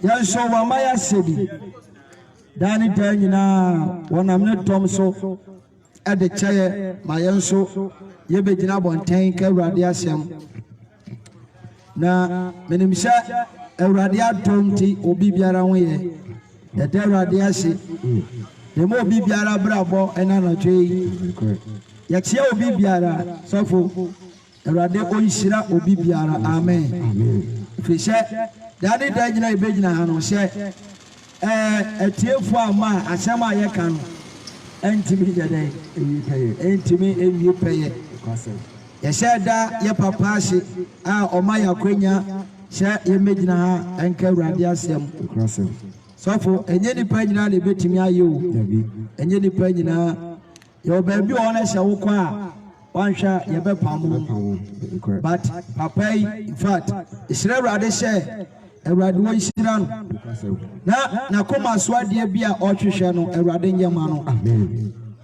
Yanso Wamaya Sedi Danny Danyina, one I'm not Tom so at the chair, my Yanso, Yebejina Bontank, Radiasium. Na Menisha, a radia tonti, Obibiara, the Terradiasi, the more Bibiara Bravo, and Anna J. Yaxia Obibiara, Sofo, a radia Oishira Obibiara, Amen. Fisher, Daddy Dajina Bejina Hano said, a tear for ma, a Sama Yakan, and to me the day, and to me, and you pay it. Yes, that your papa said, or my Aquina, share Imagina and Caradiasium. So for any pagina, the bit me you, and any pagina, your baby honest, one shot, your bepam. But Papa, in fact, it's rather share. A radway siran. Na come swat dear beer or Trishano, a radinja mano.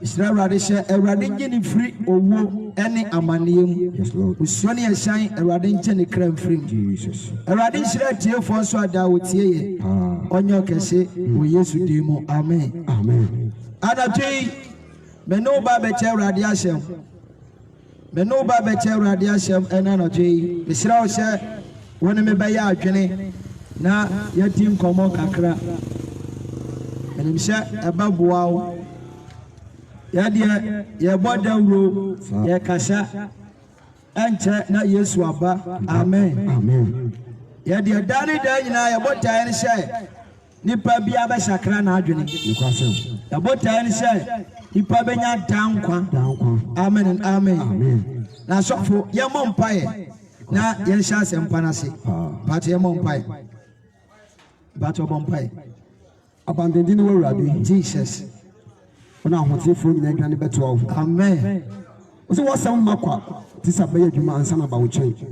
It's not rather share a radinjan free or woo any amanium. Yes, Lord. With Sonny and shine a radinjan creme free. Jesus. A radin shred tear for so that would say, on your case, we yes to demo. Amen. Amen. Anna J. Menoba better radiation. Menoba better radiation and Anna J. The Srow said, when me buy out, Jenny. Na yatim komo kakra enimsha ababuawo yade ye bodawro ye kasa enche na Yesu aba amen amen yade dani da nyina ye botae ne hye nipa bia ba sakra na adwene yikwasem ye botae ne hye nipa benya dankwa amen and amen na sofo ye mompae na ye hye asempa na se but ye mompae Battle Bompay. Abandoned in Jesus. When I want to phone in a grand battle. Amen. So what's some makwa? This obey you man some about change.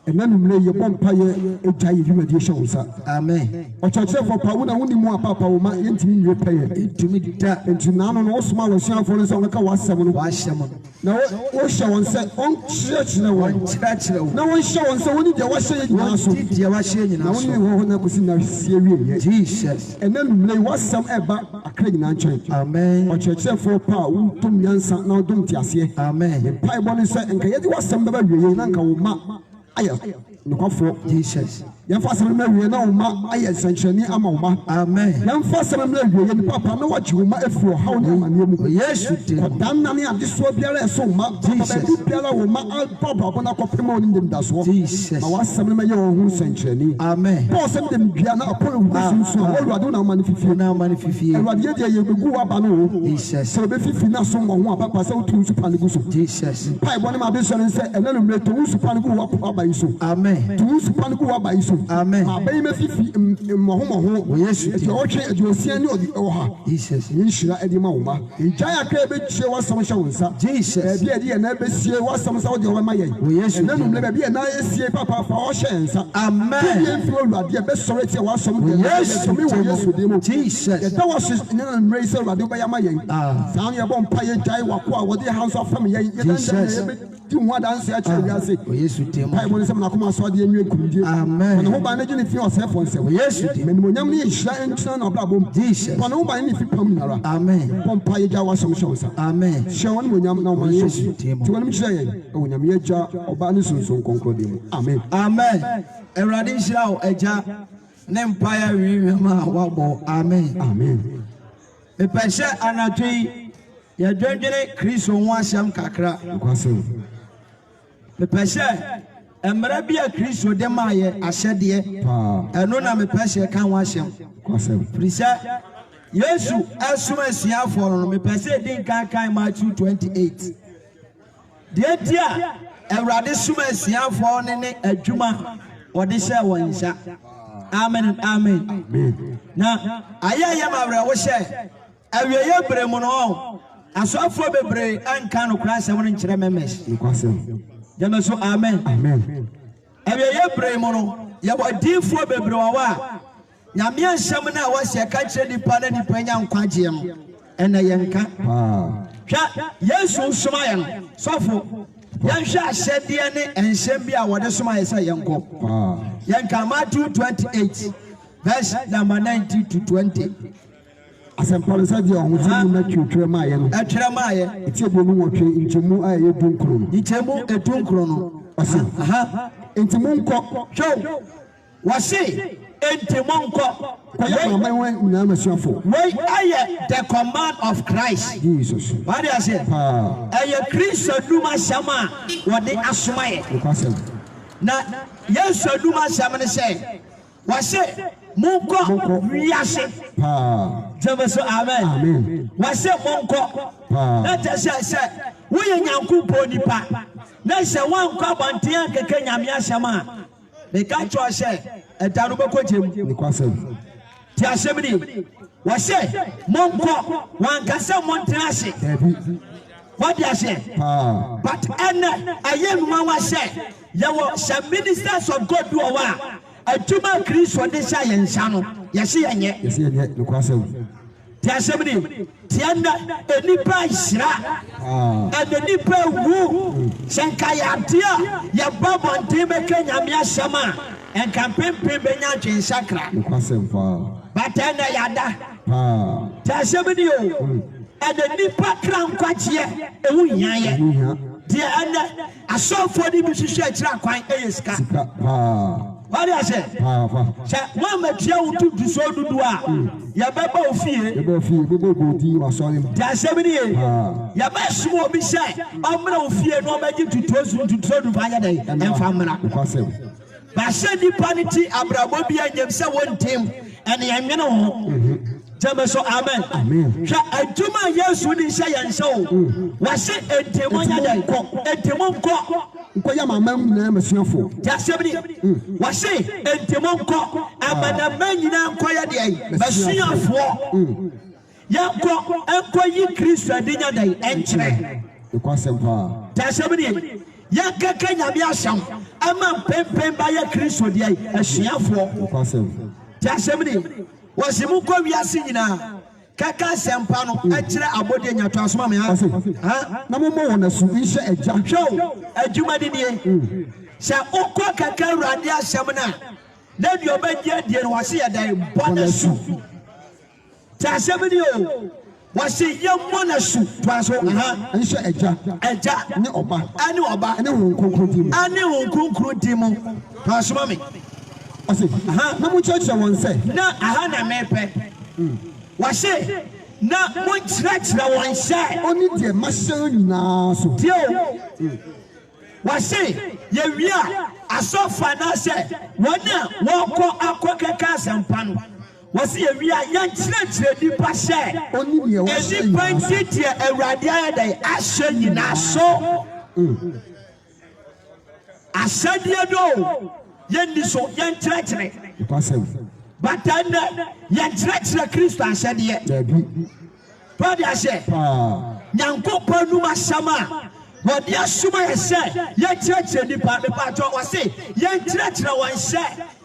And then lay your bompire a giant humiliation, sir. Amen. Or church for Pauna only more papa will my intimate repair. To me that and to none on all small shall for us on the was 7 wash them. Now, what shall one say on church no one church no one shall one so only the washing now only one was in a serious Jesus. And then lay was some about a clean and church. Amen. Or church for power to Yansa now don't you amen. Pie one said and Kayet was some baby and no for Jesus. Yan fa some na wie na uma aye sanchani ama uma amen. Yan fa some na wie ni papa na waji uma efro hawo ni amane mu Yesu de dan na ne ade so biara eso uma Jesus biara uma papa na kopema oni dem da so Jesus ma wasam na ye wo hu sanchani amen. Paul sem dem bia na apolo hu so Olwado na amane fifi Olwado ye de ye begu aba no Jesus so be fifi na so mo hu papa se otu su pa ne gu so Jesus pai bo ne ma be so ne se enanu mle to su pa ne gu wa aba iso amen to su pa ne gu wa aba iso amen. Abai me fifi mohomo Yesu ti o twe aduosia ni odi oha Jesus yinshira edima uma ejaya ka be tue wasam hye wonsa Jesus bia de na be sie wasam sa odi o ma yen Yesu na numle bia na esie papa fa o hye nsa amen ye fro Olwade be sore ti wasam de Yesu mi wo Yesu de mo Jesus ye da was na mre se Olwade be ya ma yen san ye bom pa ye jai wako a wo de house of family ye dan ti ho adanse a kire wiase Yesu de mo pai mo se na koma so de enwe kurudie amen. Who by the fi yourself on say yes menimonyam ne nhira entra na obrabom Jesus who by ne fi pam nara amen pompa ye jawa som shonsa amen shewon monyam na man so ti wonim kire ye onyam ye ja oba ne sunsun konkrodi mu amen amen Erade nhira o eja ne empire wi ma wabo amen amen me pese anatui ye dwedwere Kristo ho asem kakra kwasem me pese Emra bia Kristo de maye ahyede eno na me pese kan wa hyem prisa Yesu asuma asiafo no me pese din kan Matthew 28 de dia Ewrade suma asiafo ne adwuma ode hye won hya amen amen na ayaya mawre wo hye awieye bremu no asofo bebre anka no kura asem no nkire memes Jama so amen amen ebe ye pray mo no ye bodifo bebre wa nyame ansam na wa se ka kire nipa na nipa nya nkwaje no ena ye nka hwa Yesu soma ye sofo yan hwa ahyede ne ensem bi a wode soma ye se ye nko ye nka Matthew 28 verse number 19 to 20. Asempalo sa dia ohun ti mu na twetwe maaye no. Atwere maaye. Eti ebo nu wotwe nchemu aye dunkro no. Nchemu edunkro no. Ase. Ntemu nko. Show. Wase ntemu nko. Kwaya mama wen na masuafo. Why aye the command of Christ. Jesus. What do you say? Aye Christ aduma sama wode asomaye. Kwasem. Na Yesu aduma sama ne say wase monko wiase. Jemeso amen. Amen. Wase monko. Na tese se wo ye nyankopon nipa. Na se wanko abantia keke nyame asema. They can't trust say a tanuba coaching. Ti assemini. Was say monko one cassa montanasi. What do you say? But a young man was say there were some ministers of God do a while. A tuma Chris for the science channel. Yes, yet. Ti assemini. Tianda a nipa isra and the nipa woo Sankayatia, ya Bob and Timeka Yamia Sama and campaign Pibenya in Sakra. But then I yada Tashamanio and the nipa crown quatia, a woo dear Anna, I saw for the musician quite a scar. What I say? One material to so do. Ya baba ofie. Ya 7 years. Ya ba small be say. Omra ofie no ma give to tozu to todu fanya dey emfamra. Ba say di panity abrabo bia nyem say won tem and yamwe no ho. Jama so amen. Amen. Sha aduma Yesu ni say yanso. Wa say entemonya dey ko. Entemon ko. Nkoya mamam na masuafo. Ya 7 wa say entemonko amana manyina nkoya dey masuafo. Yanko enkoyi Kristo adinya dey enkyere. Ekwasempa. Ya 7 yankaka nyame asam ama pempem ba ya Kristo dey asuafo. Ekwasem. Ya 7 wasimu ko wiase nyina kaka sempa no ekyere abode nyato asoma me ha na mo wona su ihye eja show adwuma di nie sha okọ kaka urade asem na di obagye die no wase ya dai bonasu ta semini o wase ye bonasu to aso ihye eja ne oba ani hunkunkuru di mu to asoma me ase na mo church won say na na mepe wase na monchira won say oni de masan nyina so tio wase ye wia asofa na say wona woko akokeka asempa no wase ye wia yanchira di pa say oni ye wase edi pantiti awrade ayedai ahye nyina so asade do yendi so yanchira but then yanchira Kristo asade Padi ase nyankopon numa sama wodi asuma yese yanchira nipa to wase yanchira wan se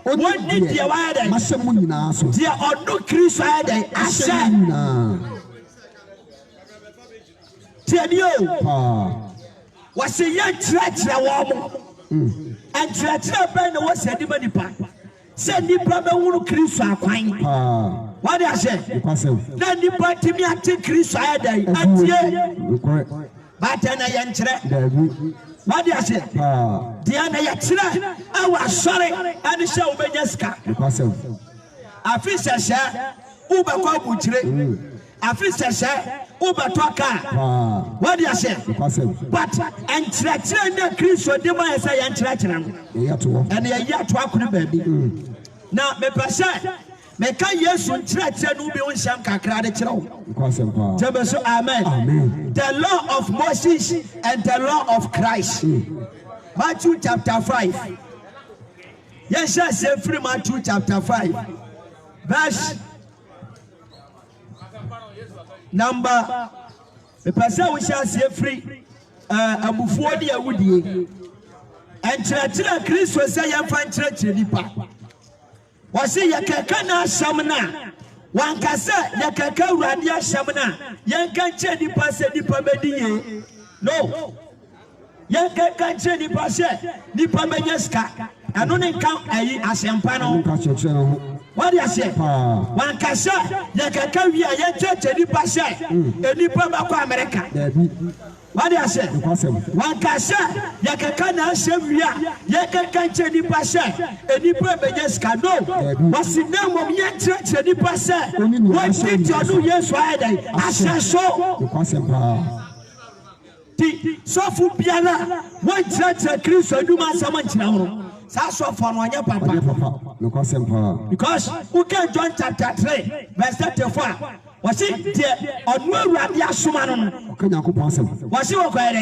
woni dia wa da masemu nyina so dia odu Kristo ayeda ase tiadio wase yanchira wo mo yanchira ben no wase di manipa se nipa be wunu Kristo akwan what do I say? Na nipa timi ati Kristo ayedai atie but na yanchire what do I say? Dia na yachire awa sore ani sha ubenya ska afisa sha uba kwa buchire afisa sha uba toka what do I say? But anchire na Kristo de ma yesa yanchire no and ya yato akunu baby na me pese Meka Yesu nchirachire no bi onhyam kakra de kire wo. Tebe so amen. The law of Moses and the law of Christ. Matthew chapter 5. Yes, say free Matthew chapter 5. Verse number the person we shall say free abufuo de awudie. Nchirachire Kristo say yemfa nchirachire nipa. Wasi yakeka na ashamna wankasa yakeka urade ashamna yanka nche nipa se nipa mediye no yanka nche nipa se nipa menyeska ɛno ne nka ayi asɛmpa no wadi ase wankasa yɛkaka wi a yɛkyɛkyɛ nipa sɛ nipa bɛkɔ America wadi ase wankasa yɛkaka na asɛm wi a yɛkaka kyɛ nipa sɛ nipa bɛnyɛ sika no wɔsi na mmom yɛkyerɛkyerɛ nipa sɛ wɔdi ti ɔno Yesu ayɛ dɛ ahyɛ so ti sɔfo biara wɔnkyerɛkyerɛ Kristo adwuma asɛm nkyerɛ ho saa sɔfo no ɔnyɛ papa because who can John chapter 3 verse 34 wɔsi deɛ ɔno Awurade asoma no wɔsi wɔ kɔɛ dɛ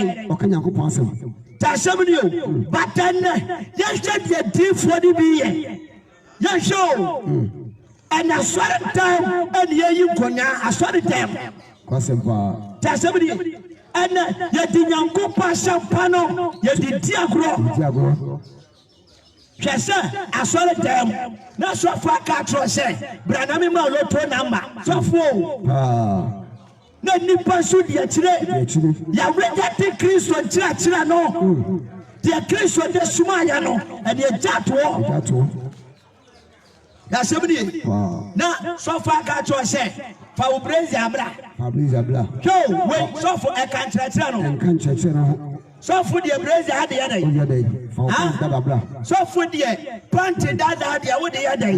ta asɛm ni o bata nnɛ yɛhwɛ deɛ diifoɔ no bi yɛ yɛhwɛ o ɛna asɔre dɛm ɛna yɛyi nkonnwa asɔre dɛm ta asɛm ni ɛna yɛdi Nyankopɔn asɛmpa no yɛdi di agorɔ hwɛ sɛ asɔre dɛm na sɔfo aka atorɔ sɛ branami ma oloto namba sɔfo na nipa nso deɛ kyerɛ yɛawurɛgya te Kristo nkyerɛkyerɛ no deɛ Kristo de suma yɛ no ɛde agya toɔ yɛasɛm nie na sɔfo aka atorɔ sɛ fa wo brɛsi abra hwɛ wei sɔfo ɛka nkyerɛkyerɛ no sɔfo deɛ brɛsi adeɛ dɛ sɔfo deɛ panti dada deɛ wode yɛ dɛ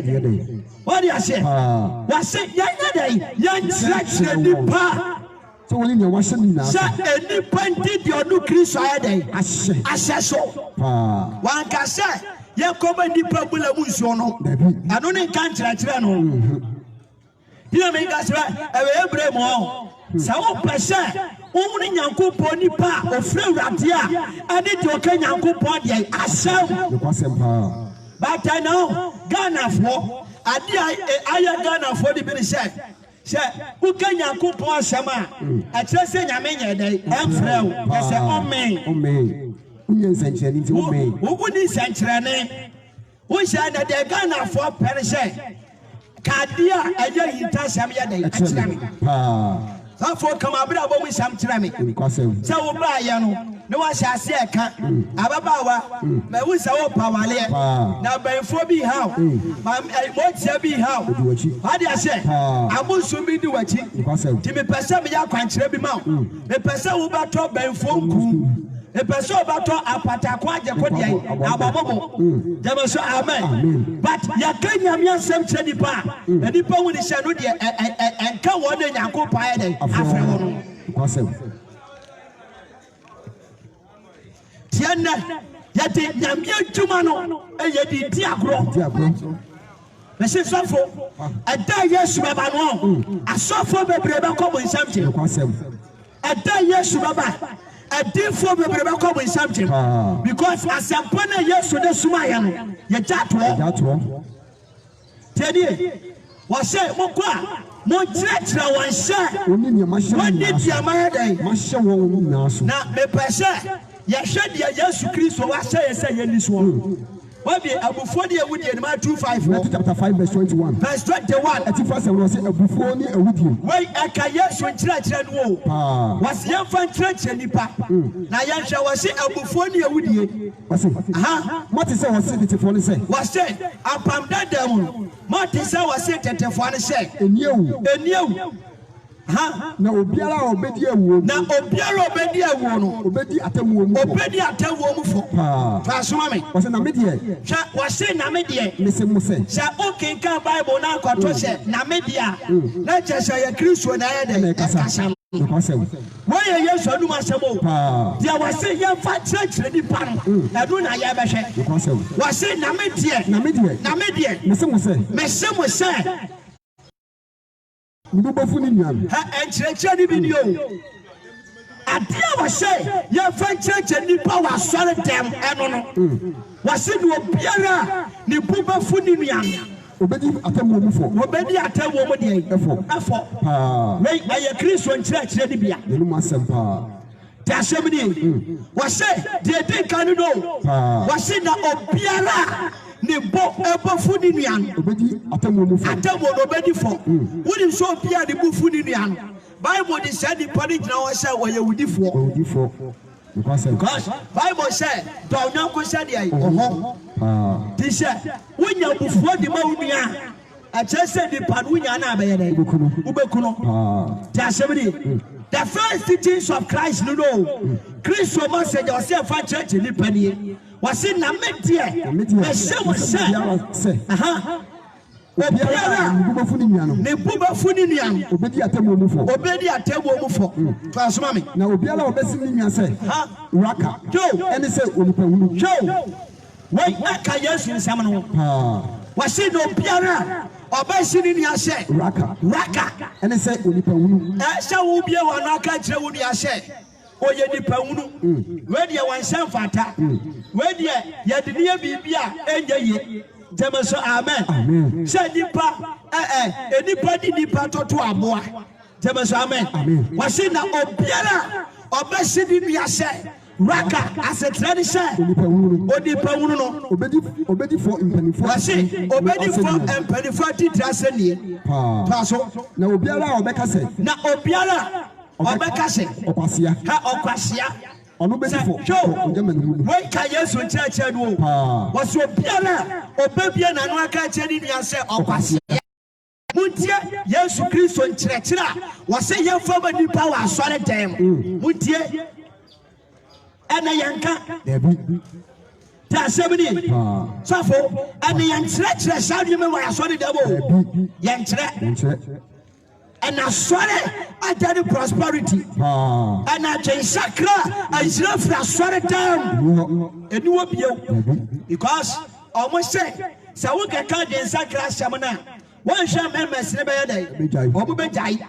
wɔde ahyɛ wɔse yɛnyɛ dɛ yɛnkyerɛkyerɛ nipa sɛ nipa nti deɛ ɔno Kristo ayɛ dɛ ahyɛ so wanka sɛ yɛkɔma nipa bula mu nsuo no ɛno ne nka nkyerɛkyerɛ no yɛ menka sɛ ɛwɛ ɛbrɛ mu ɔ sɛ wopɛ sɛ wohunu Nyankopɔn nipa a ofiri Awurade a ɛne deɛ ɔka Nyankopɔn deɛ asɛm bata no Ghanafoɔ ade a ayɛ Ghanafoɔ de bi ne sɛ woka Nyankopɔn asɛm a ɛkyerɛ sɛ Nyame nyɛ dɛ ɛmfrɛ wo ɛsɛ ɔmen woguni nsɛnkyerɛne wohyɛ na deɛ Ghanafoɔ pɛre sɛ kadeɛ a ɛyɛ yintasɛm yɛ dɛ ɛkyerɛ me sɔfo kama abira bɔ mu nsɛm kyerɛ me sɛ wo baayɛ no ne wahyɛ ase ɛka ababaawa ma wo sɛ wo pawaleɛ na bɛnfoɔ bi haw mɔtia bi haw ade ahyɛ abosom bi di w'akyi nti mepɛ sɛ meyɛ akwankyerɛ bi ma wo mepɛ sɛ wobɛtɔ bɛnfoɔ nku mepɛ sɛ wobɛtɔ apatako agyeko deɛ abɔbɔbɔ gyama so amen but yɛka Nyame asɛm kyerɛ nipa a nipa wo ne hyɛ no deɛ ɛnka wɔ ne Nyankopɔn ayɛ dɛ afrɛ wo no tiɛ nnɛ yɛde Nyame adwuma no yɛde di agorɔ mɛsi sɔfo ɛda Yesu bɛba no asɔfo bebree bɛkɔ mo nsɛm kyerɛ ɛda Yesu bɛba ɛdinfoɔ bebree bɛkɔ mo nsɛm kyerɛ because asɛmpa na Yesu de suma yɛ no yɛgya toɔ tiɛnie wɔhyɛ mokɔ a monkyerɛkyerɛ wɔn hyɛ wɔne diama yɛ dɛn na mepɛ sɛ yɛhwɛ deɛ Yesu Kristo wahyɛ yɛ sɛ yɛni soɔ wabi abufuo ni ewudie ni Matthew 5 Matthew chapter 5 verse 21 verse 21 eti fa sɛ wɔsi abufuo ni ewudie wei ɛka Yesu nkyerɛkyerɛ no o wɔsi yɛmfa nkyerɛkyerɛ nipa na yɛnhwɛ wɔsi abufuo ni ewudie wɔsi mɔte sɛ wɔsi tetefoɔ ni sɛ wɔsi apam dada mu mɔte sɛ wɔsi tetefoɔ ni sɛ eniewu na obiara a obedi awuo na obiara obedi awuo no obedi atamuo mu fo fa soma me wɔsi na me deɛ hwɛ wɔsi na me deɛ mese mu sɛ okenka Bible na akɔtɔ sɛ na me deɛ na kyɛ sɛ yɛ Kristo na yɛ dɛ ɛkasa wɔyɛ Yesu anum asɛm o deɛ wɔsi yɛmfa kyerɛkyerɛ nipa no ɛno na yɛbɛhwɛ wɔsi na me deɛ mese mu sɛ Ndubofu ni nyam. Enkyerɛkyerɛ ni bi ni o. Ade a wɔhyɛ yɛmfa nkyerɛkyerɛ nipa wɔ asɔre dɛm ɛno no. Wɔsi ni obiara ne bu bɛfu ni nuam. Obedi atamuo mu fɔ. Obedi atamuo mu deɛ. Ɛfɔ. Wei ɛyɛ Kristo nkyerɛkyerɛ ni bia. Nenu mu asɛm paa. Te asɛm ni. Wɔsi deɛ di nka no no. Wɔsi na obiara ne bo ebofu ni nuam. Obedi atamuo mu fɔ. Atamuo no obedi fɔ. Woni so obiara ne bufu ni nuam. Bible de said the body now say we Yehudifo. Because Bible said don't know ko said dey Tisha, when you before the Maunia, I just said the Paduana Bayade, Ubekuno, Tashabri. The first teachings of Christ, no, Christ was said yourself for church in the penny. Was in a media, a show said, Nebuba Funinian, Obedia Table for Transmami. Now, Obiala Bessinian said, Raka, Joe, and he said, Joe, why not Kayas in Samano? Was it no Piara or Bessinian said, Raka, and he said, Shall be one Raka Jawudia said. Or ye di paunu, where you want some fata, where ye the near Bibia, and ye, Jamaso, amen. Said Nipa, anybody Nipa to a boy, Jamaso, amen. Was it now Obiara or Bessini said, Raka as a tradition, or the Pauno, obedi for impenifor, was it obedi for impeniforti Traseni, Paso, now Obiara or Becca said, now Obiara. Obekase Opasia ha okwasia ono be for when can Yesu church no was obiara obebia na no aka cheri nia se okwasia muntie Yesu Kristo nkyerɛkyerɛ was say ye fama nipa wa asɔre dem muntie ana yanka ta sebini safo ana yankyerɛkyerɛ saadu me wa asɔre dem yankyerɛ and I saw it, I did prosperity. And I changed Sakra, I slept for a sweater down. And you will be because almost say, so we can count in Sakra Shamana. One shall members never a day, or Bubajai.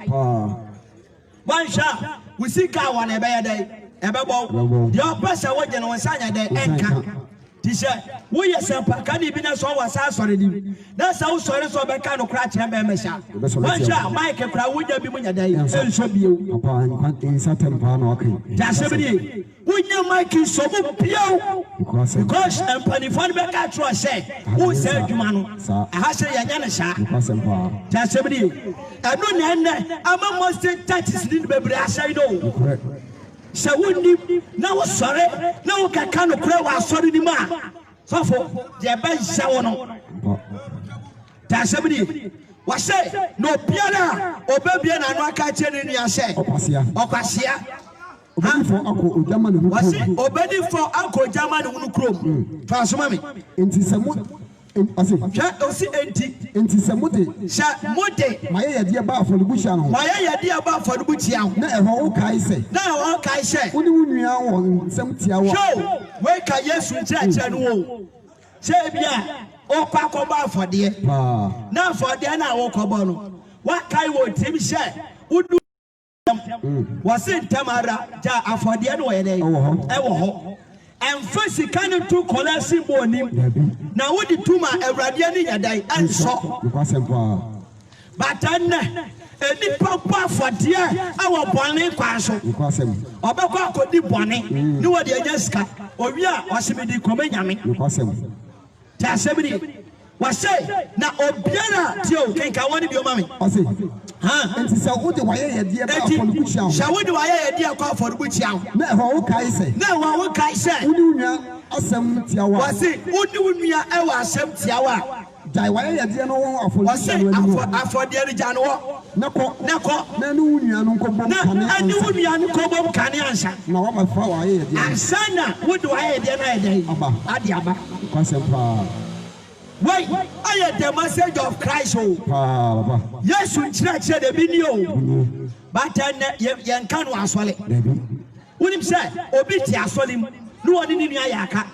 One shall we see cow on a bad day. Ababo, your person wasn't on Sunday day. Tisha, we are some Pakani Binas was sorry. That's how sorry so I can't crash him. One shot, Mike and Crowd be when a day, and should be in certain Panoki. Jasmine, we know Mike is so pure because and Panifan back to say, who said you man? I say, Yanasha, Jasmine, I don't know, I'm almost 30 in baby, I say, no. So we now sorry, now can pray was sorry the man. So for the best Sawono. Tasabidi was say, no piano, or baby and I catch it in your say, Okasia. Was it obeying for Uncle German Unukro? Transmami into some. Enti samude sha mode maye ya dia ba for the bush an maye ya dia ba for the bush an na e ho kai se woni wunua won nsam tia wo show we ka Yesu nkyerɛkyerɛ no wo se bia o kwa kɔba afɔde na afɔde na wo kɔbɔ no wa kai wo tim hye udu wase ntamara ja afɔde no wo yɛ dɛ ɛwɔ hɔ and first can to collect money. Now what the tuma Ebradiani yadai and so but then any papa for dear our bonny quasso or Baba could be bonny. No what the Jessica or we are was the Comeniami. Tasabidi was say now Obiara Tio can one of your mammy. And so what do I dear shall we do I dear call for the witch out? Never okay say. No, what I say. Asem tiawa. Was it Udumia Ewa Sem Tiawa? Jaiwaya dear no one of was it for the Jano? Nako, Nanunia no Cobo, Nanunia Cobo can answer. Now I'm a flower here. And Sana, what do I dear Adiaba? Quasempa. Wait, I had the message of Christ. Yes, we church the video. But then can was swallow. When him said, Obitia swallow, no one in Yaka.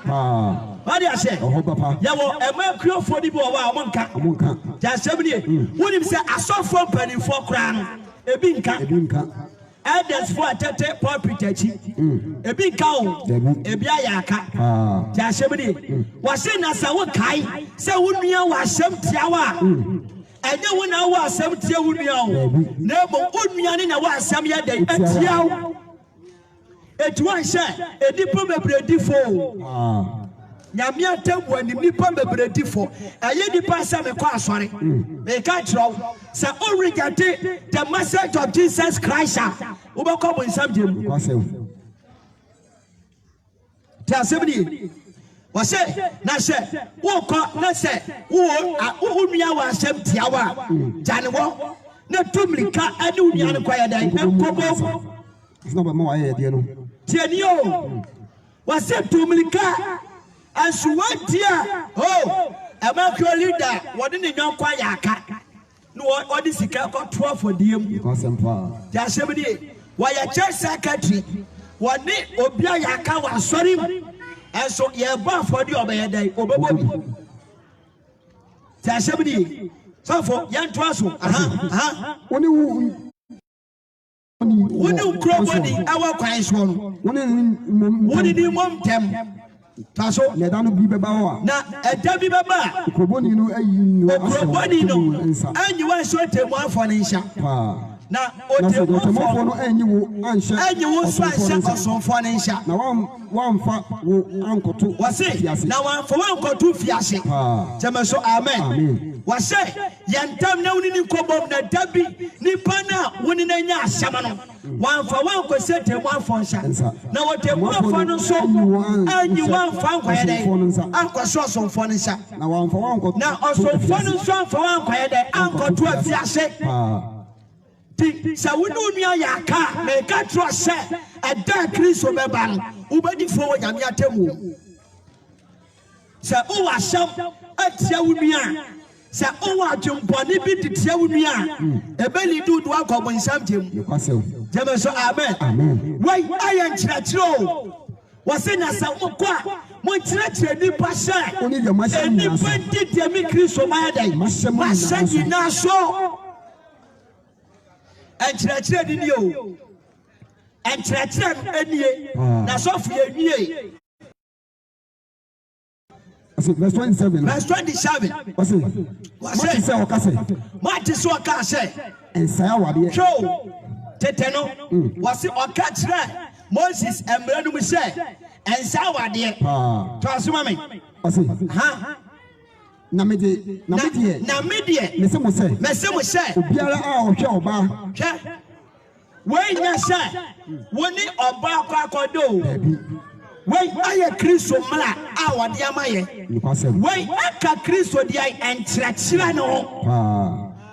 What do I say? Yawo, a mercury for the boy, Monka. Just 70. When him said, I saw 4 penny 4 crown, a binka. Elders for a tete porpitachi, a big cow, a biayaka. Jashabidi was in as a wokai, so would me was some tiawa. And no one was some tia would me never would me in a was some year day. It was a diploma bready for. Yamia tell when the Nippon bready for a yedi pass a car, sorry. They can't draw. So, already the message of Jesus Christ. Ubako in some gym. Tell somebody. was say, Nashe, walk up, Nashe, who me our Shem Tiawa, Janwa, no Tumlika, I do the unquiet day, and Kobo. It's not more idea. Tianio was said to Milika and Suwantia. Oh, a macro leader, what didn't know quiet cat. No, what is the cat got 12 for them? Just 70. Why a church secretary? What did Obia Yaka was sorry? And so you're bound for the other day, Obobi. Just 70. So for young Twasso, when you grow body, our Christ one. What did you want them? Tasso, Nedano Bibawa. Now, a Debbie Baba, Cobonino, and you are so to one for Nisha. Now, and you will find some for Nisha. Now, one uncle two was it? Now, one for uncle two fiasco. Jamaso, amen. Was say, Yantam no in Kobo, Debbie, Nipana, winning a Samano. One for one could set a one for Shans. Now, what a one for so, and you want found quiet day. Uncle saw some funny shot. Now, one for uncle. Now, also funny song for one quiet day. Uncle to a fiasco. So we know me a car, make a trust, a dark Chris of a bang, who ready for Yamiatemu. So, oh, I shall at Yawumia. So, oh, I jump on it, bit Yawumia. A belly do walk up on something. Jamaso, amen. Why I am Chatro was in a Samoqua, my treacher, the Pasha, only the Masan, the 20 Chris of my day, Masan, now so. And Chratcher in you. And Chratcher and ye. Nasofia ye. Verse 27. Verse 27. What's it? What's it? Martis Wakase. And Sawa. Show. Teteno. Was it or catch that? Moses and Brandon said. And Sawa dear. Transumami. What's it? Huh? Namidie, Messamo say, Biara or Joba. When you say, when you are back or do, when I a Christo Mala, our dear Maya, when I can Christo the eye and Trachilano.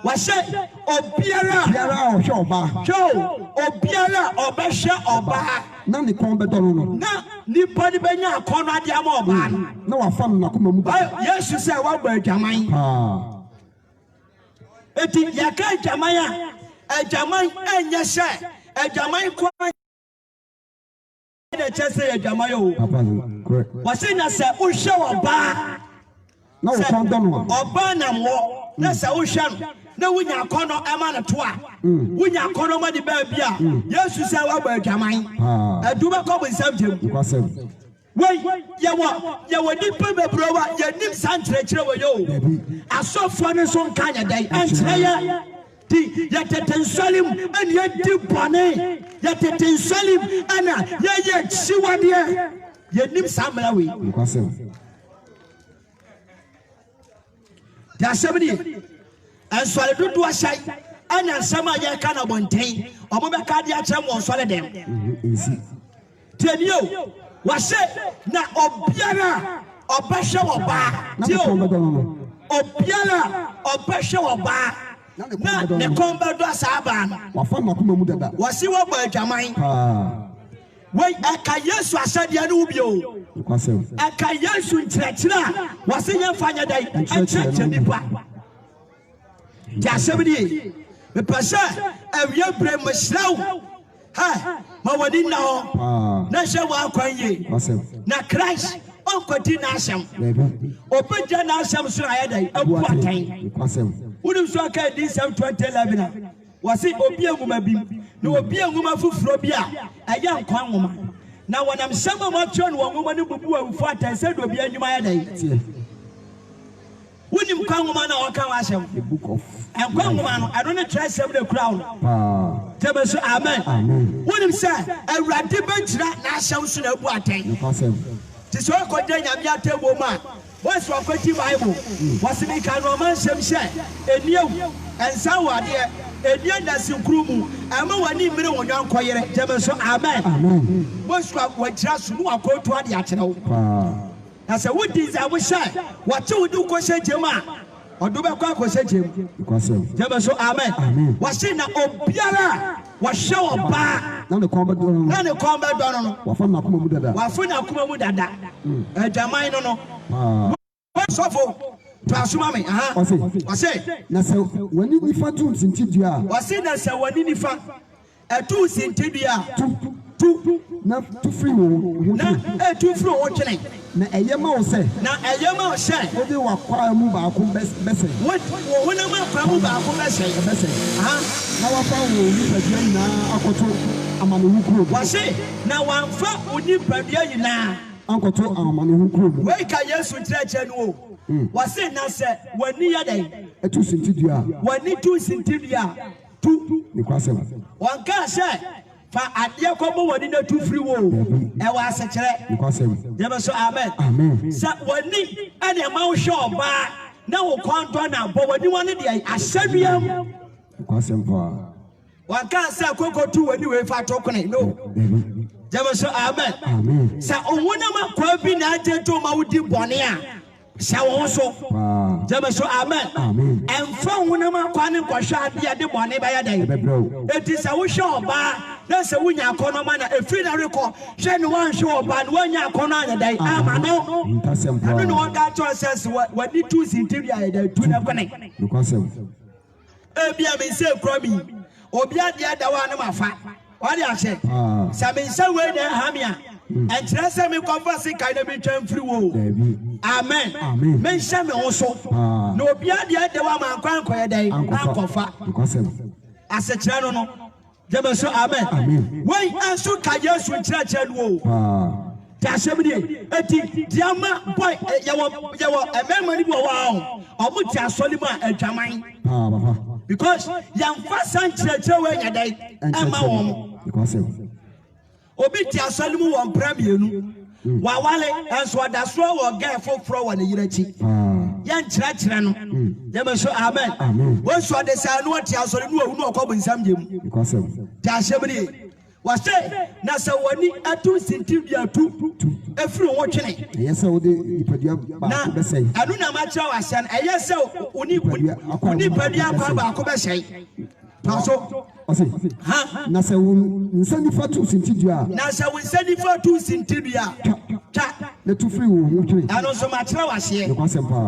Was said, O Biara or Joba, Joe, O Biara or Besha or Ba. None the combat on. Now, Nipadi Benya, Conrad Yamoba. No, I found Nakumu. Yes, you say, what were Jamai? It is Yaka Jamaya, a Jamai, and yes, sir, a Jamai quite. The chest a Jamayo. Was in a say, Usha or Ba. No, or Banam war, that's a ocean. No, we are corner Amana Twa. We are corner money baby. Yes, you say, what were Jamai? I do not come with something. Wait, you were deep in the brower, your name Santre Trevoyo. I saw funny some kind of day, and yet it in Salim, and yet deep bonnet, yet it in Salim, Anna, yet she was there. Your name Samlawi. There are 70. And so I do a shy, and some of your kind of one day, or Mobacadia Cham or Solidem. Tell you, was said, now Obiara or Basha or Bar, Obiara or Basha or Bar, not the combat was Aban, was you over Jamai? Wait, a Kayasu, I said, Yanubio, a Kayasu in Trachina was in your final day and church and the Just 70. The Pasha, a real brain was slow. Ha, Mawadina, Nasha Wakwaye, Na Christ, Uncle Dinasham, Open Janasham Srayade, a what time? Wouldn't so care this 2011. Was it Obia Woman? No Obia Woman for Frobia, a young Kwan woman. Now, when I'm someone watching one woman who fought and said, will be a new day. When you come, man, or come, the book of and come, man, I don't try to the crown. Tell us, amen. When you say, a ratibent rat, national soon of what time? This all contained a Yata woman. What's your Bible? Was it make a romance himself? And you and someone here, and yet that's your crew. I'm one in middle on your quiet. Tell us, amen. What's what just who are going to the I said, what is I wish I? What you do, question Jema? Or do I call Jim? Jema so amen. Was in a Obiara, was show a bar. None of combat, none of combat, Wafana Kumudada, and Jamino no. Sofo, Trasumami, I say, Nasa, when you refer to Sintidia, was in a Sawaninifa, a two Sintidia, two, not to free, not two free watching. Na eyema ose na eyema ose odi wa kwa mu ba ko bese what wona ma kwa mu ba ko bese na wa fa wo ni padua nyina akoto amanehu kuro wase na wanfa oni padua nyina akoto amanehu kuro we ka Yesu ntreche no wase na se wani ya dai etu sintidua wani tu sintidua tu ni kwasema wanka se fa adia komo wani na tu free wo e wa sekere yeba so amen sa wani ane ma wo hwe oba na wo kwanto na bo wani wani de asaduam kwasempa wanka sa kokotu wani we fa tokone no yeba so amen sa onwona ma kwa bi na ajeto ma wudi bone a sa wo so yeba so amen emfa onwona ma kwa ne kwhwa ade ade bone ba ya dai eti sa wo hwe oba na se wunya akono ma na efiri na rekọ hwe ne wan hwe oba na wanya akono anya dai ama no anu ne wan ga cho sense wani tu sintiri aye dai tu na kwene bia me se kro mi obi ade ada wa na mafa wadi ahye sa me se we na ha me a enkyere se me converse kai na me twam firi wo amen me hye me wo so na obi ade ada wa ma kwan koye dai akofa asekyere no Jema so amen. Why answer ka Yesu nkyerɛkyerɛ no o. Tasɛmdi eti diama boy yawo emema ni bo wa omo ti asɔle mu adwaman. Because yamfa sankyerɛkyerɛ we nya dai ama wɔn. Obi ti asɔle mu wɔn premienu. Wa wale enso adaso wo ga foforo wo ne yirachi. Yan kyerɛkyerɛ no yɛbɛ so amen wo so de sa no ati asɔre no awu no ɔkɔ bonsam gem ta hyɛmre wase na sɛ wani atu sintibia tu efiri wo twene ɛyɛ sɛ wo de nipadua ba ko bɛsɛi anu na ma kyerɛ wase no ɛyɛ sɛ oni padua kwa ba ko bɛsɛi paso ha na sɛ wo nsa nifa tu sintidua na sɛ wo nsa nifa tu sintidua ta na tu free wo ho twene anu so ma kyerɛ wase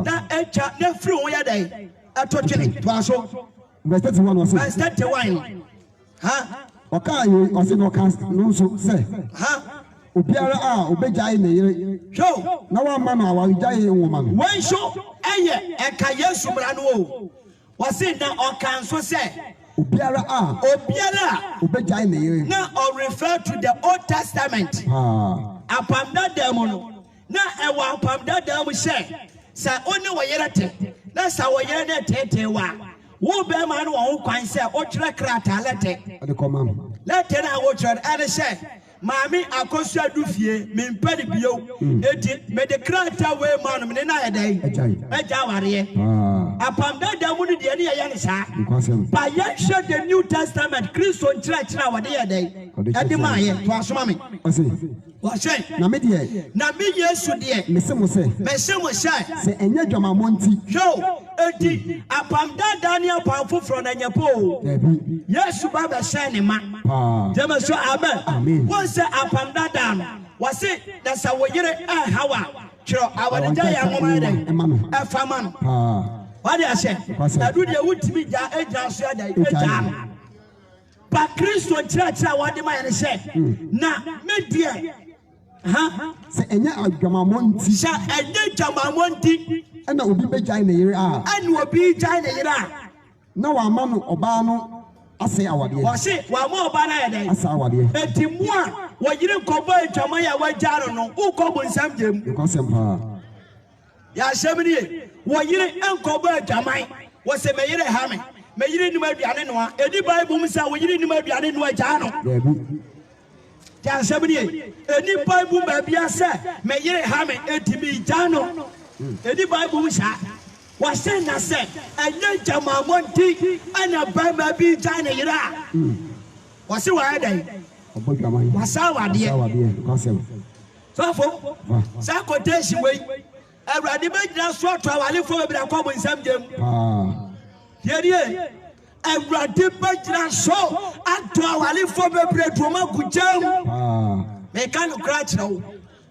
na ɛtwa na free wo yɛ dai ɛtɔ twene paso verse 31 was verse 31 ha Oka ye ose no kan no so say ha obiara a obegyae ne yere show na wa ma no awagyae nwoma no wen show eye eka Yesu bra no o wose na okan so say obiara a obegyae ne yere na or refer to the Old Testament apamda dem no na ewa apamda dem say sa oni wo yere te na sa wo yere na tete wa wo be ma no wo kwan say o twere krata lete ade komam lete na wo twere ade say maami akosu adufie me mpedi bio eti me de krata we ma no me na yedai eja ware apamda dem no de ne ye ne sa ba ye hwe the New Testament Christo nkyerɛkyerɛ wa de yedai ade ma ye to asoma me wase na me de na me Yesu de me se mo se se enye dwamamɔ nti yo eti apamda Daniel pamfoforo na nyepo Yesu ba be hye ne ma jema so amen wonse apamda dan wase na sa wo yire hawa kyerɛ awade da ya ngoma dai efama no wade ahye adu de wutimi ja egya so ada egya ba Kristo kyerɛkyerɛ wade ma yene hye na me de se enye adwamamɔ nti sha enye adwamamɔ nti na obi begyae ne yere a ana obi gyae ne yere a na wa ma no oba no ase awade wase wa ma oba na yede ase awade eti mu a wo yire nkɔbɔ adwama ya wagya no wo kɔbɔ nsam gem nkɔsɛmpa ya hyɛmnie wo yire nkɔbɔ adwama wo se me yere ha me yire nim aduane no a edi Bible mu sa wo yire nim aduane no agya no ya hyɛmnie eni Bible ba bia sɛ me yere ha me etimi gya no edi Bible mu sa wase na sɛ enye jamamɔ nti ana bama bi gya ne yere a wase wa dai obodwama wasa wade nkɔsɛm Fafo, sa quotation way. I read the bed now, so to our for a common subject. Here, I read the bed now, so and to our live for a bread to my good jam. They can't crash now.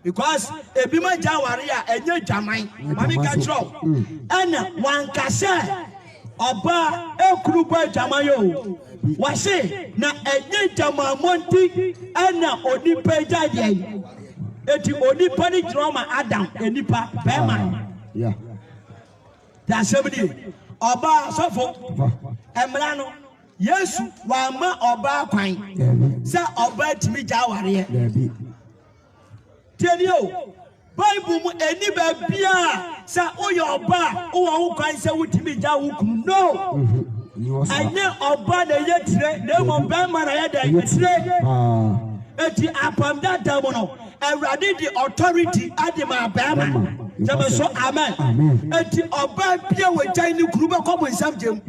Because a bima jawaria and your jamai, Mammy Catro, and one cassa, Oba, El Krupa Jamayo. Wase na enye jama monti ana onipa jaje eti onipa ni drama Adam enipa bema yeah da sebedi oba sofo emra no Yesu wa ma oba kwan sa oba timi jaware tenio Bible mu eni ba bia sa oyo oba wo kwan se wutimi jawu kum no anye oba na yetire na mo bema na yeda yetire eti apam that time no Awurade the authority adema bema jama so amen eti oba bia we jan ni kuru be ko mo nsam jem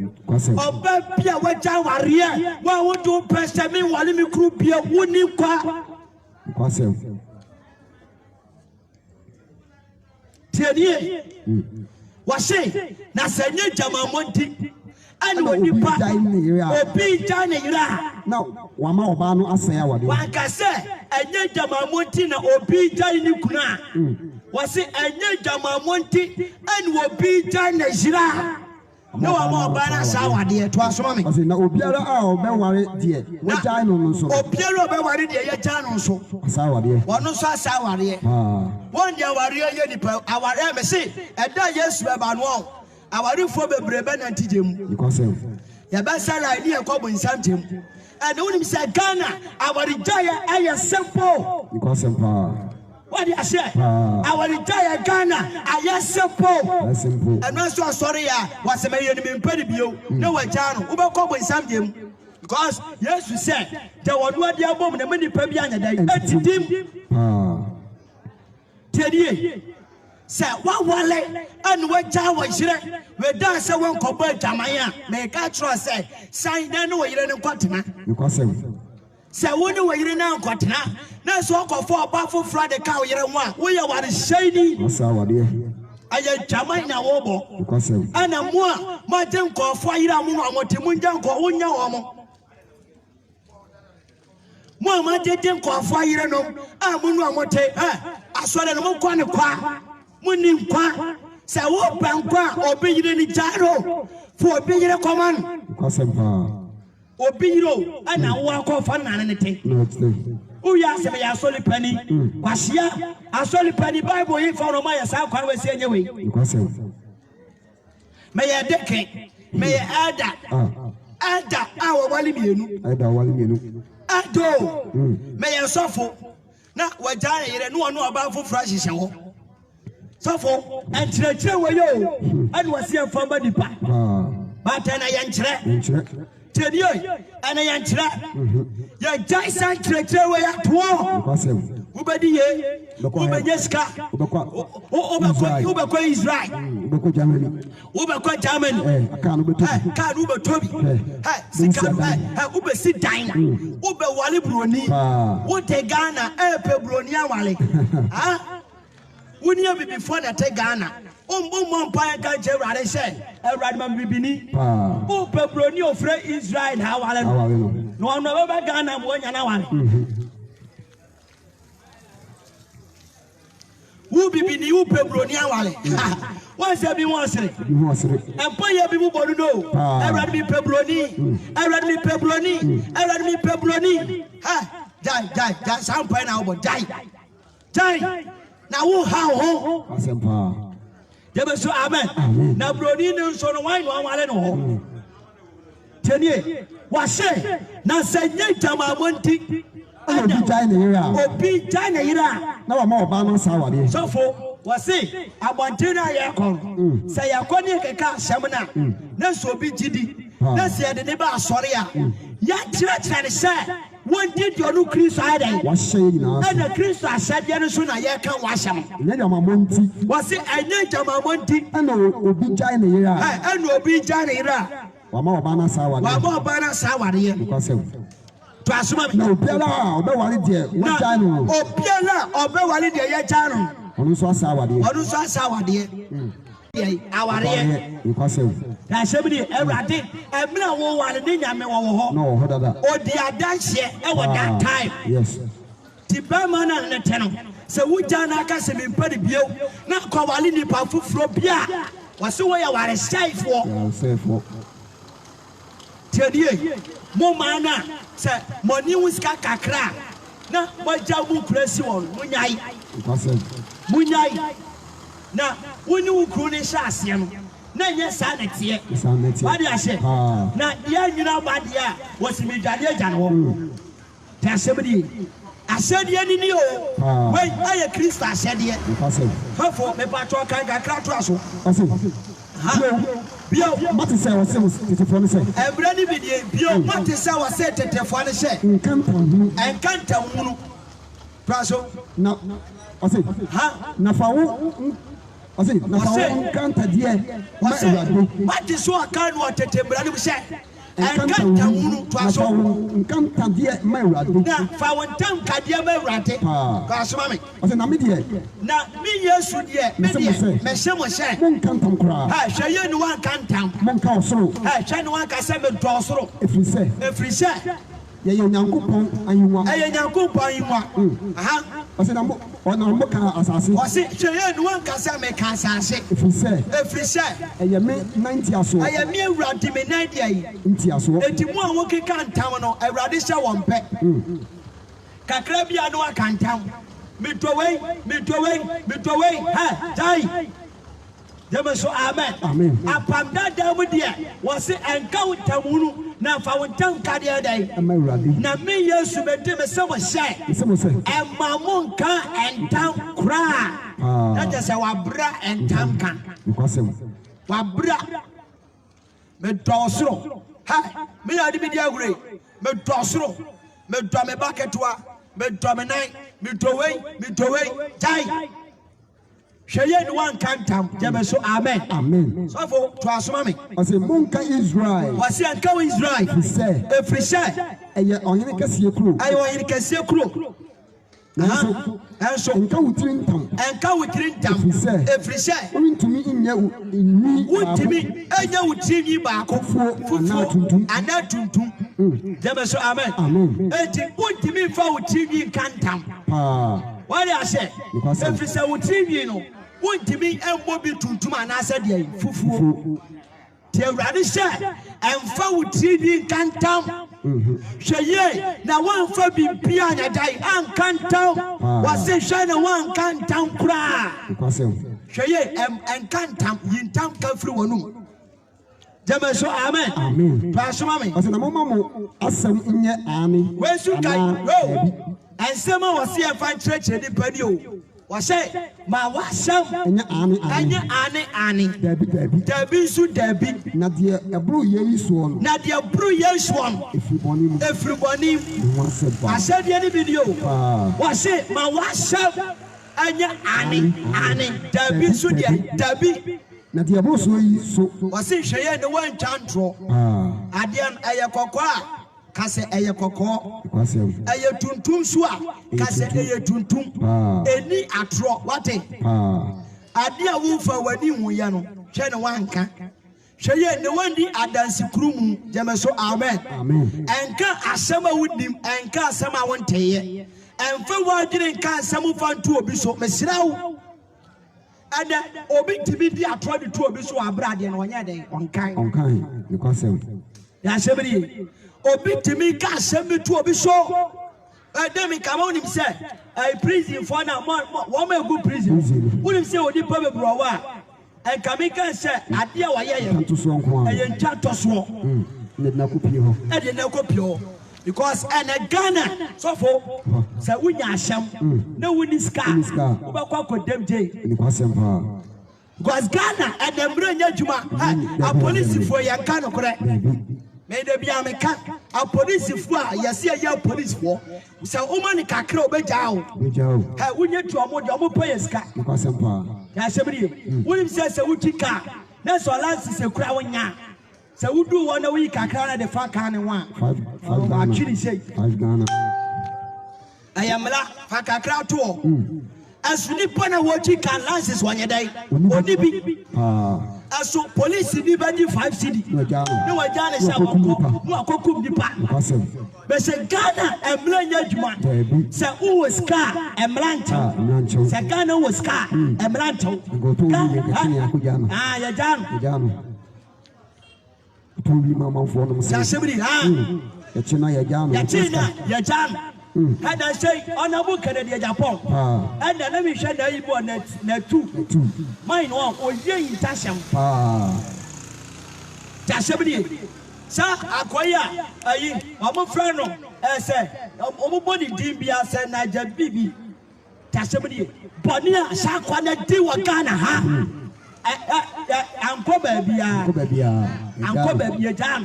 oba bia we jan ware wa wo do pese mi wale mi kuru bia woni kwa kwasem tienie wase na senye jama monti and when you pass, obi jane ira. Now, wama oba no asaya wade. Wankase enye jama monti na obi jane ni kuna. Wase enye jama monti and obi jane ira. No wama oba na sa wade to asoma me. Wase na obiara a obeware de, we jane no so. Obiara obeware de ye jane no so. Asa wade. Wono so asa wade. Won dia ware ye nipa aware me se eda Yesu be ba no. Awari fo bebrebe na ntijemu because ya ba sala ni e ko bo nsamtem and unim say Ghana awari jaya aya simple because what do you say awari jaya Ghana aya simple and no so sorry ya was me ye ni mpani bio na wa jano wo be ko bo nsamtem because Jesus said the one who dey abom na mani pa bia nya dai atidim tedie say what wale and what jawa jire we dan say won ko ba jamaya me ka tro say sign na no yire ne kwatena because say woni wo yire na kwatena na so ko fo ba fo fra de ka yire ho a wo ye ware shady asa wade aye jamai na wo bo because ana mo a ma je nko fo yire amu no amotemu nja nko wonya wo mo ma je nko fo yire no amu no amote asore no mo kwa ne kwa muni nkwa se wo bankwa obi yire ni jaro fo obi yire command obi yiro ana wo akọfa nane ne te o ya se me ya soli pani kwahia asoli pani Bible yi fa no ma ya sa kwa we se enye we me ya deke me ya ada awo wali mienu ado me ya sofo na wajare yire no ono aba fo fra hihye wo sofo entrechre we yo and was here for body pa but na yenchre tedi oi ana yenchre ya jaisa entrechre we ya to ubedi ye ubenyeska ubekwa Israel ubekwa Germany kan ubetobi sika ubesi dina ubewale broni wote Ghana epe broni awale Wunia be before that Ghana. Mon pie can tell what I said. A radman bibini. Oh, Pebroni of Israel, how I no one over Ghana, 1 hour. Who be you Pebroni? Once there be one say, and pay a people no. I read me Pebroni. I read me Pebroni. I read me Pebroni. Ha, die, some pine now, but die. Now who how asempa debe so amen na broni ne so no wan no wale no ho tenie wa se na senye jama monti obi jana ira na wa ma oba no sa wade sofo wa se abonte na ye kon se ye kon ye keka asem na so obi gidi na se de ne ba asore a ya kire ne se One did your new Christ Friday. Was saying, and the Christ I said, Yanusun, I can wash him. Let my monty. Was it I need my monty? And will be China. And will be China. Wama Bana Sawa. Wama Bana Sawa. to asoma na obiara obewale de wagya no obiara obewale de ye gya no onu so asawade aware nkwasem na shebidi Ewurade emra wo wale ne nyame wo ho no ho dada odi adanhye e wo that time yes ti ba ma na ne te no se wugya na aka se mpa de bio na kwawale ni pa fufuro bia wase wo ya ware saifo tiedie mo mana se moni wuska kakra na wagya mu kurasi won munyai nkwasem munyai na woni wukru ne sha ase no na nye sa na tie wadi ahye na ye nyina bade a wasimi dwade agya no ta sebedi asede ni o wei aye Kristo asede hafo me pa to kan kakra to aso bio mate say wase tetefo ne say ebra ni bidie bio mate say wase tetefo ne she enkanta hunu praso na wase ha na fa wo wase na fa wo enkanta die wase mate so aka no tetebra ni she enkanta hunu to aso enkanta die ma Ewurade na fa wontam kadie ma Ewurade ka asoma me wase na me die na mi Yesu die me die me she mo she mon kantam kra ha hwe ye ni wan kantam mon ka osoro ha hwe ni wan ka se me do osoro efri se ye Nyankopɔn ayiwa Nyankopɔn ayiwa aha wase na mo ona mo ka asase wase hwe ye ni wan ka se me ka asase efri se eye me 90 aso eye me Ewurade me 90 ayi nti aso eti mu a wo keka ntam no Ewurade hye won pe kakra bia no aka ntam mitowei ha dai Jama so amen apamda da mu de wase enka utamunu na fa wontan ka de dai na me Yesu be de me se mo hye emamu nka entam kra na je se wabra entam kan wabra me dosoro ha me ya de bi dia gure me dosoro me do me baketwa me do me nine me towei dai Sheye ni wan kantam jebe so amen so for to asoma me wase monka Israel wase anka Israel efri se eye onyene kase kuro enso enka wutiri ntam efri se untumi nya enya wutiri baako fufu anatuntum jebe so amen eti untimi fa wutiri kantam wale ase efri se wutiri no wontimi embo bi tuntum anase de fufuo te Ewurade hye emfa wutiri kantam hweye na wanfa bibia anyadai ankantam wase hwe na wankantam kura hweye enkantam yintam kafiri wonum jama so amen pasoma me wase na mo asem nye ani wesu kai ensema wase enfa nkyerɛkyerɛ ni pani o wase ma wasam anya ani dabi su dabi na de ebru yesu no efri boni wase de ni video wase ma wasam anya ani dabi su dabi na de ebru so yi so wase hweye ne wan chantro adean ayekokwa kase eye kokko eye tuntum so a kase eye tuntum eni atro wate ade a wo fa wani hu ye no hwe ne wanka hwe ye ne wandi adansi kurumu jeme so amen enka asema wudim enka asema wonteye enfa wadire enka asema fantu obi so mesirawo ada obi tibi di atro di tu obi so abrade no onye den onkan because ya shebiri obi timi ka asem tu obi so edemi kama onim se prison for na wo ma egu prison onim se odi pa bebro wa kami kan se ade a waye ye nta toso ne na kopie ho ede na kopie because Ghana so for se wunya asem na wuni ska obakwa kodem je ni kwasem pa because Ghana edemre nya djuma a police for yanka no kore me de bia me ka a police fu a yesi ya police for se o mani kakra obegya o ha wunye tu omo de omo pay ska kwasem pa ya shebiri wunim se wuti ka na so lance se kura wonya So we do one week, I can't the fuck anyone. 5 Ghana. I am la Fakakra too. As we put a watching can lances one day. Only be. As so police in the 5 city. No, Ghana is a cocoon department. But say Ghana and Blanchard. Say who was car and Blanchard. Say Ghana was car and Blanchard. Ah, you're done. Mama for them. Yachina. And I say, honorable Canadian Japan. And then let me share the Igbo net 2. Mine one, or ye in Tasham. Tashabri. Sir, Akoya, I'm a friend. I say, Omobody Dibia said, Niger Bibi. Tashabri. Bonia, Sakwana Diwagana, ha? Uncle baby, Uncle baby, jam.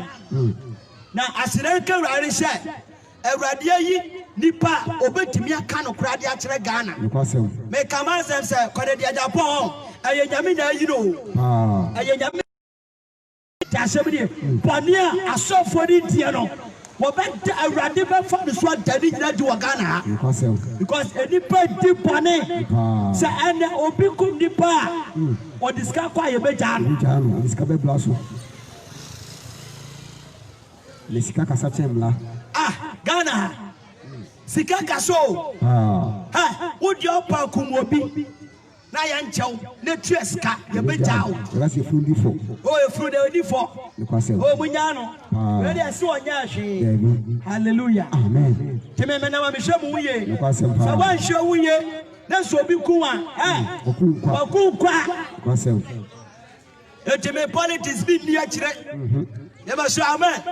Now, as I said, a radia nipa obetimia kano kradi achire Ghana. Me kamanze se Canada Japan ayanyamina yiro. Ayanyamina tasebidi bonia asofo ni tie no. Wo be awrade be fa so adani nyina di Ghana. Because enipa di bone se ene obi kum nipa o diska kwa ye be jano. Diska be blaso. Le sika kasa chemla. Ghana Sikaka so would your pa kumobi na yanchow ne treska ye bejao that's your food before oh fruit dey for oh munyano ready asi onya hwe hallelujah amen teme me na ma me hwemu wuye so wan hwe wuye na so obi kuwa okukwa eteme politics bi ni akire never show amen.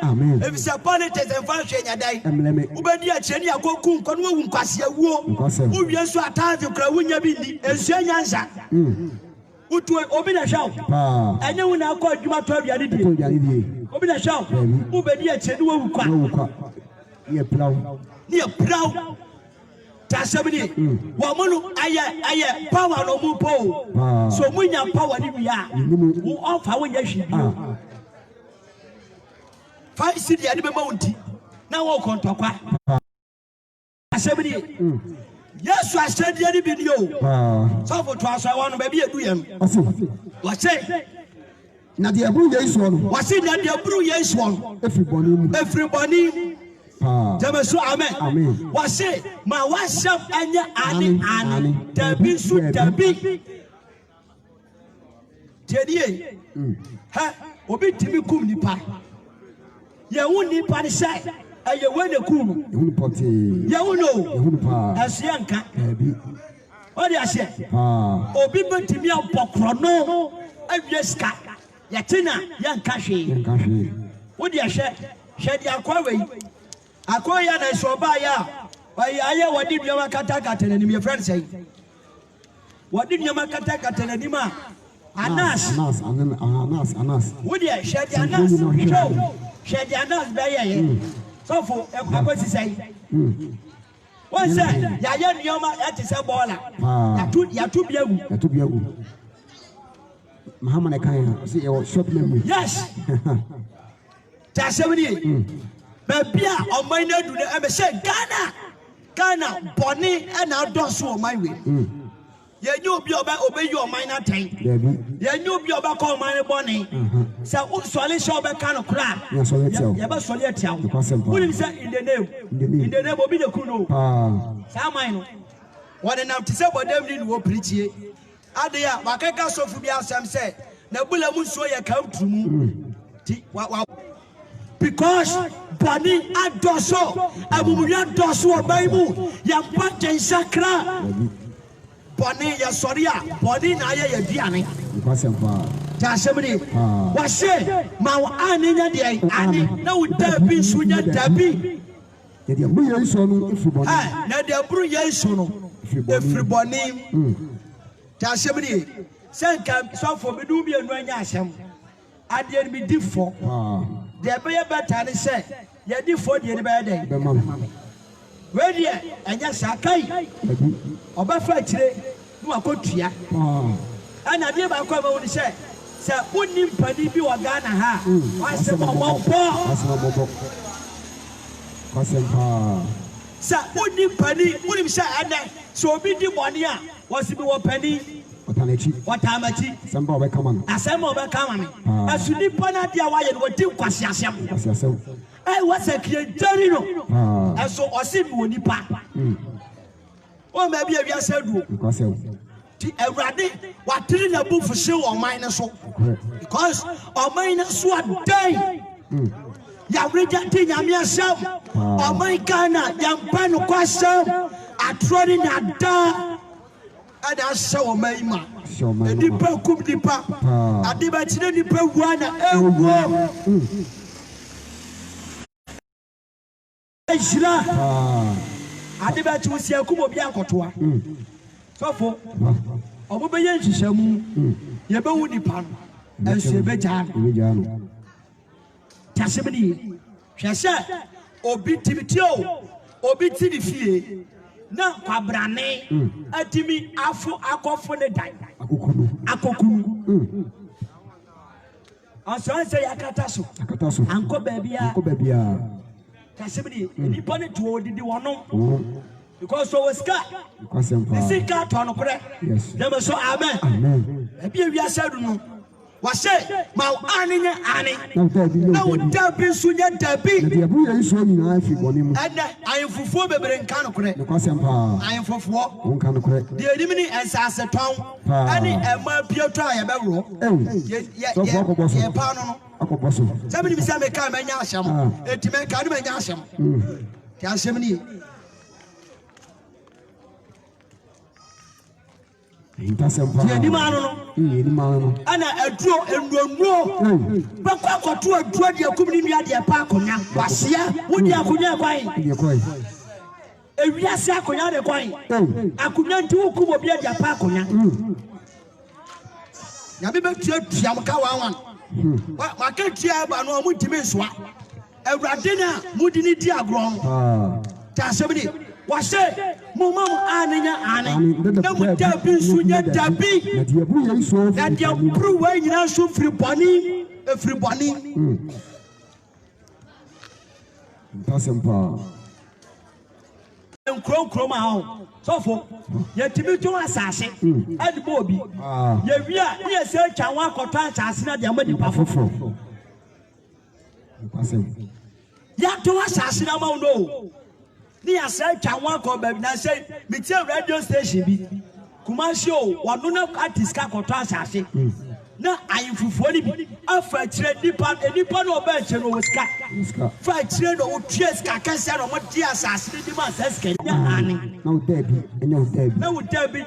If it's a politics and function, your day. Ubedi a cheni a cocoon, Conway Quasia Woo. Who you so attached to Krawunya Bindi, and Shanyansa. Who to open a shout. I know when I called you out of your idea. Open a shout. Ubedi a chenu. Near plow. Tasabidi. Wamunu, I power no mupo. So when your power we are, who offer when you should be. 5 city and the mountain. Now walk on top. Yes, I said the video. So for twice I want to be a doing. What's it? Now the Abu Yes one. What's it that the Abu Yes one? Everybody. Tamasu amen. What's it? My what's up and your Annie. Debbie should Debbie. Teddy. Ha, Obi Timmy Kumi Pie. Ya woni pa say aye wene kunu ehunu pote ya wono ehunu pa asianka ebi o de ase obi betimi abokro no awieska ya tina yanka hwe o de ase hwe de akwa we akwa ya na so ba ya aye wodi bioma kata na nim your friend say wodi bioma kata na nim a Anas wo de hwe de Anas show Shady Anas Baye. So for a say. One say, Yayan Yoma at his baller. Yatu Muhammad Kaya, see your short memory. Yes. Tashamini. Babia on my name to the MSA Ghana, Bonnie, and outdoor so my way. You knew be obey your minor tank. You knew be about call my bonnie. So, solid show back kind of crap. Yes, solid town. What is that in the name of the Kuno? Samino. What enough to say what they didn't go preach ye. Adia, Makaka Sophia Sam said, Nabula Musoya come to me. Because Bonnie and Dosso, I will not Dosso Bible, young Patan Sakra. Bonnie, ya soria, Bonnie, na ya diani. Tashamini, was say, Mau Annie, Annie, no Debbie, Sunya Debbie. Not the abbreviation, everybody. Tashamini, send camp, so for Bedubia and Ranyasham. I didn't be different. There be a better, and said, you're different, you're bad day. Ready, and yes, I can't. Oba fight today, no, I could. And I never come on to say, Sir, wouldn't him penny be what Ghana ha? I said, Sir, wouldn't him penny, wouldn't him say, and so be the 1 year. Was it one penny? What time at it? Some boy come on. As some of come on. As you did Panadia, why you would do Quasiasam. I was a Kienterino. And so I said, Munipa. Or maybe I said, a raddy, what didn't a book for show or minus because or minus what day. Ya rejecting yourself, or my Ghana, young Pano question, I tried in that door, and I saw my man. The deeper could deeper, I debated the deeper one. I debated with Yakubo Biancotua. So for Obayan Shamu, Yaboni Pan, and Shebejan. Tassimony, she said, Obitibitio, Obitibifie, now Cabrane, Atimi, Afu, Akofone die. Akoku. Also, say Akatasu, Uncle Babia, Tassimony, Nippon to the one. Because so was cat. The sick cat on a correct. Yes. Never saw Amen. Maybe we are said no. Was say, my Annie, no, Debbie, Sunya, Debbie. And I am for 4 baby and can't correct. I am for 4. The enemy and Sassa town. Annie and my pure try about row. Yes, somebody beside me come and yasham. To make out of yasham. Tassimony. Ana adro enwonwo bakwa to adro de akumni nua de pa akonya wasia wodi akonya kwan ewiase akonya de kwan akonya nti wokumo bia de pa akonya ya be betua tuam ka wan wa ka tia ba no mu timi soa awrade na mudi ni di agro ta sebidi wase mama anenya ane na mutabi sunya dabi na dia bru we nyina so friboni Pasempa nkro ma ho sofo yetimi to asase adibo obi ye wia ye se twanwa akoto asase na dia madi pafofo pasem ya to asase na ma no ni asai twanwa ko baby na say me tie radio station bi Kumasi o wanu na artist ka akoto asase na ayinfufuo ni bi afa kire nipa no ba kire no woska fa kire no utries ka kansa no modi asase ni ma asase nya ani na udabi na udabi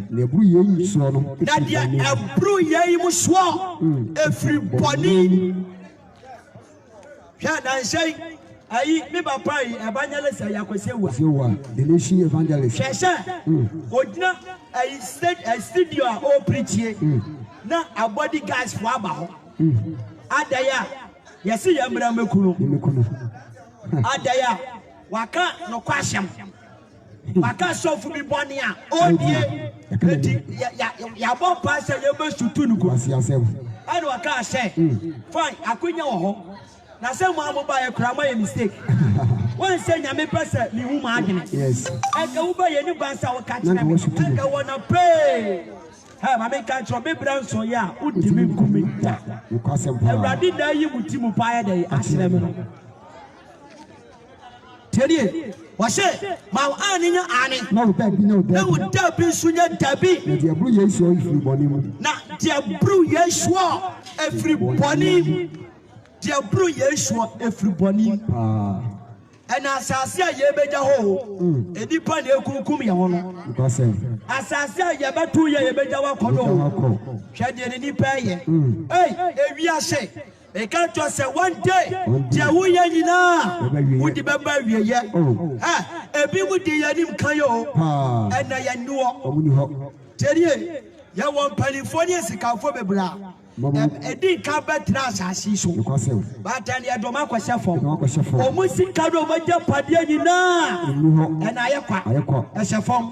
na ebru yeyi so no na dia ebru yeyi mu so everybody ya dan say ayi mi papa yi evangelist ayakwese wa the nation evangelist shesha odina ayi studio o preach na a body guys for aba ho adaya yesi yamra mekunu adaya waka no kwashem waka sofu bi boni a odie ya bo pass ya mesutu nugo and waka say fine akonya wo ho na say mo amoba ye kra ma ye mistake one say nyame pese mi hu ma adwene yes aka wo ba ye ni gbansa wo ka kira aka wona pray ha ma me ka tro be branso ya udimi nkumi ta ewradi da yi mutimu pa ya da asire me no terie wa say ma ani nya ani na udabi na udabi sunya dabi na dia bru yesu o ifri boni mu na dia bru yesu o ifri boni dia bru yesu o ifri boni ana asase a ye beja ho edipa na ekukum ye ho no asase a ye betu ye beja wa kodo hwede ni nipa ye ewiase e ka to say one day dia wo ye nyina wudi baba wie ye ebi wudi ye nim kan yo ana ye nuo terie ye won palifoni sikafo bebra edi ka betra asase so but then ye do ma kwese fom o mu sika do ma ja pade nyina e na ayekwa ehye fom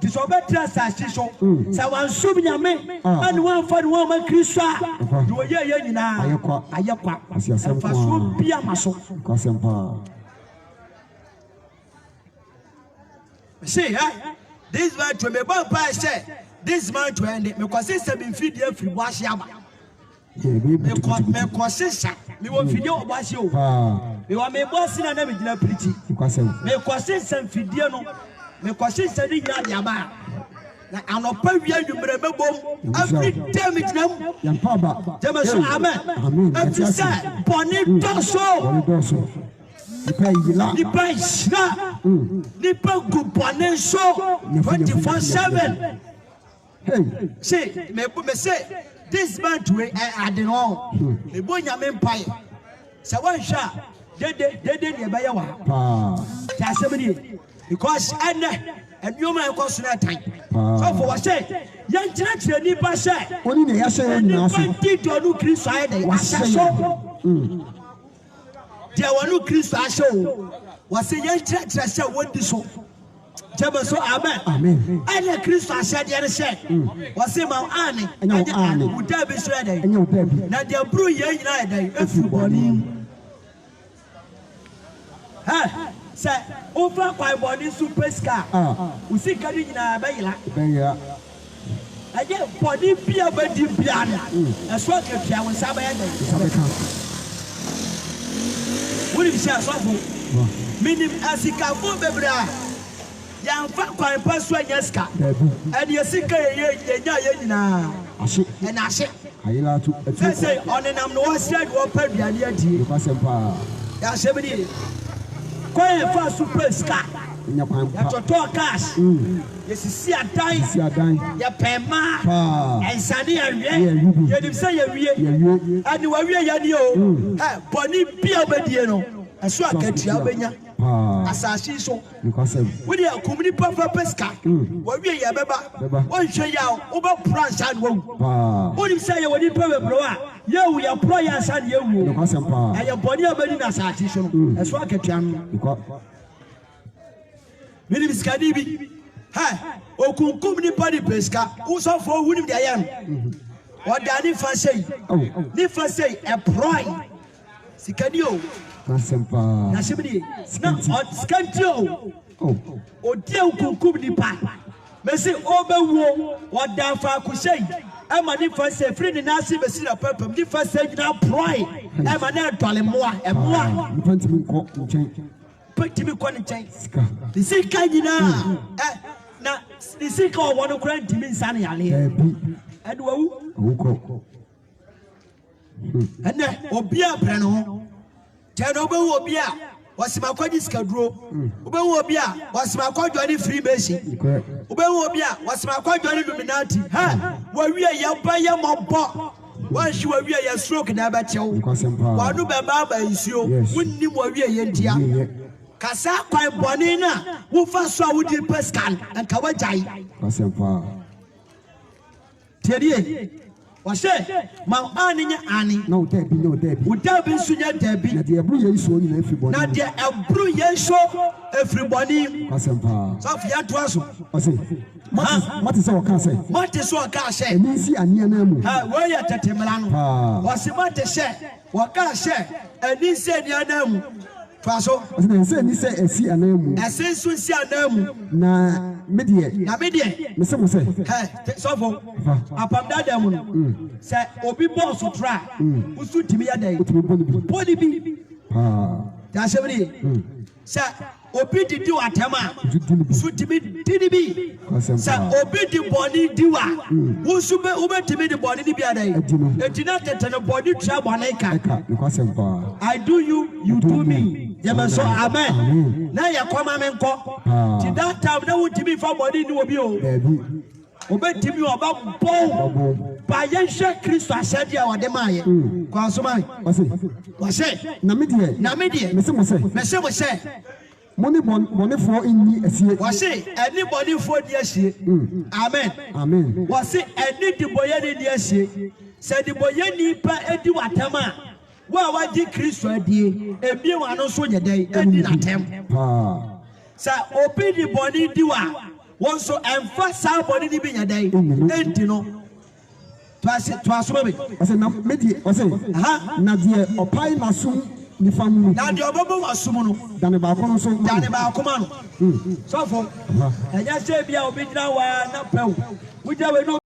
ti so betra asase so sa wan sum nyame an wan fa no ma Kristo a do ye nyina ayekwa fa so bia maso see this man to me bomba say this man to end me kwase 7 feet dey free washi aba me kwase sa me wo fidie obashi o me wa me boss na me gina preach me kwase 7 feet no me kwase sa di nya dia ba na anopa wi anwumre mebom every day me gina yampa ba jema so amen every say boni doso Nipa ishna, nipa gubane so 24/7. Hey, say me say this man to I don't know. Me bo nyame mpae. Say wan hwa dede ne ba ye wa. Ta semini because and you man ko so na tan. So for what say, yan chira nipa say. Oni ne ya say nyina so. Nipa ti do Kristo aye dey asaso. There were no Christ show. Was a young church I said what this so. Jabba so amen. And a Christ I said the other said was him Annie and would have been ready. Now they are brewing everybody. Ha say over my body super scar. We see carrying in a bayla. I get body beer body piano. As well as I was Sabbath. What if you say so? Meaning as he can go bebra. Young fat quite pass when yeska. And you see, na. And I say, on an am no said what per the idea. Yes, everybody. Quite fast super scar. That's your talk cash. Yes, you see a time. Ya pema. And Sunny and you say you and you are really Bonnie Piabediano. I saw a cat Yabena. Assassin so. We are community papa pesca. What we are Baba. One show out over price and won't. What do you say when you pay a blower? Yeah, we are players and you. And your body of an assassin. As well as Minimum Scadibi. Ha! O Kunkum Nipani Pesca, who saw for winning the iron. What Danny Fansay? Nifa say a pride. Sicadio. Nasimini. Scantio. O dear Kunkum Nipa. Messi Ober what Dafa could say. I'm a different say, free the Nasi Messina Purple. Different say now pride. I'm a net more and more. Put me quantity. The sick kind now, the sick or one of grand to me, Sunny Ali. And who? And then, Obia Prano, Tanobo Obia, was my quadis cadro. Ubia was my quadri free basic. Ubia was my quadri illuminati. Ha! Where we are young by your mob. Once you are a stroke in Abacho, Wadu Baba is you, wouldn't you worry a yentia? Kasa kwa bonina wufa so awudi pescan and kawajai Teddy wa say ma ani nya ani no debi udabi sunya debi na de ebru ye so ni everybody na de ebru ye so everybody so fia to aso what is our car say ni si ania na mu ha we ya tetemla no wa se mate say wa ka say ani se ania na mu Faso, I say, ni say, see a name. I say, so see a name. Na media, Mr. Say, hey, so for upon that demon. Say, Obi boss to try. Who stood to me a day? Body be. That's every. Say, Obi did do a tema. Should to me, did be. Say, Obi the body do. Who should be over to me the body be a day? It did not enter a body trouble on a I do you, you do me. So amen. Now you come amen ko. To that time now would be for body no be o. Obe timi oba bon. Ba yen hwe Kristo asade a wode maye. Kwanso man. Wase. Na medie. Mese mo se. Money for in asie. Wase anybody for di asie. Amen. Was it any the boy di asie. Said the boy nipa edi watama. Wa waji Kristo adie. Ebi wa no so yedai edi natem. Sa obi di boni diwa. Won so emfa sa boni di bi yedai. Enti no. Twaso baby. I said na medi I say na die opai masum ni famu. Na die obobo wasum no. Dane ba ko no so. Dane ba ko ma no. So for. Enya se bia obi gina wa na pew. Wuja we no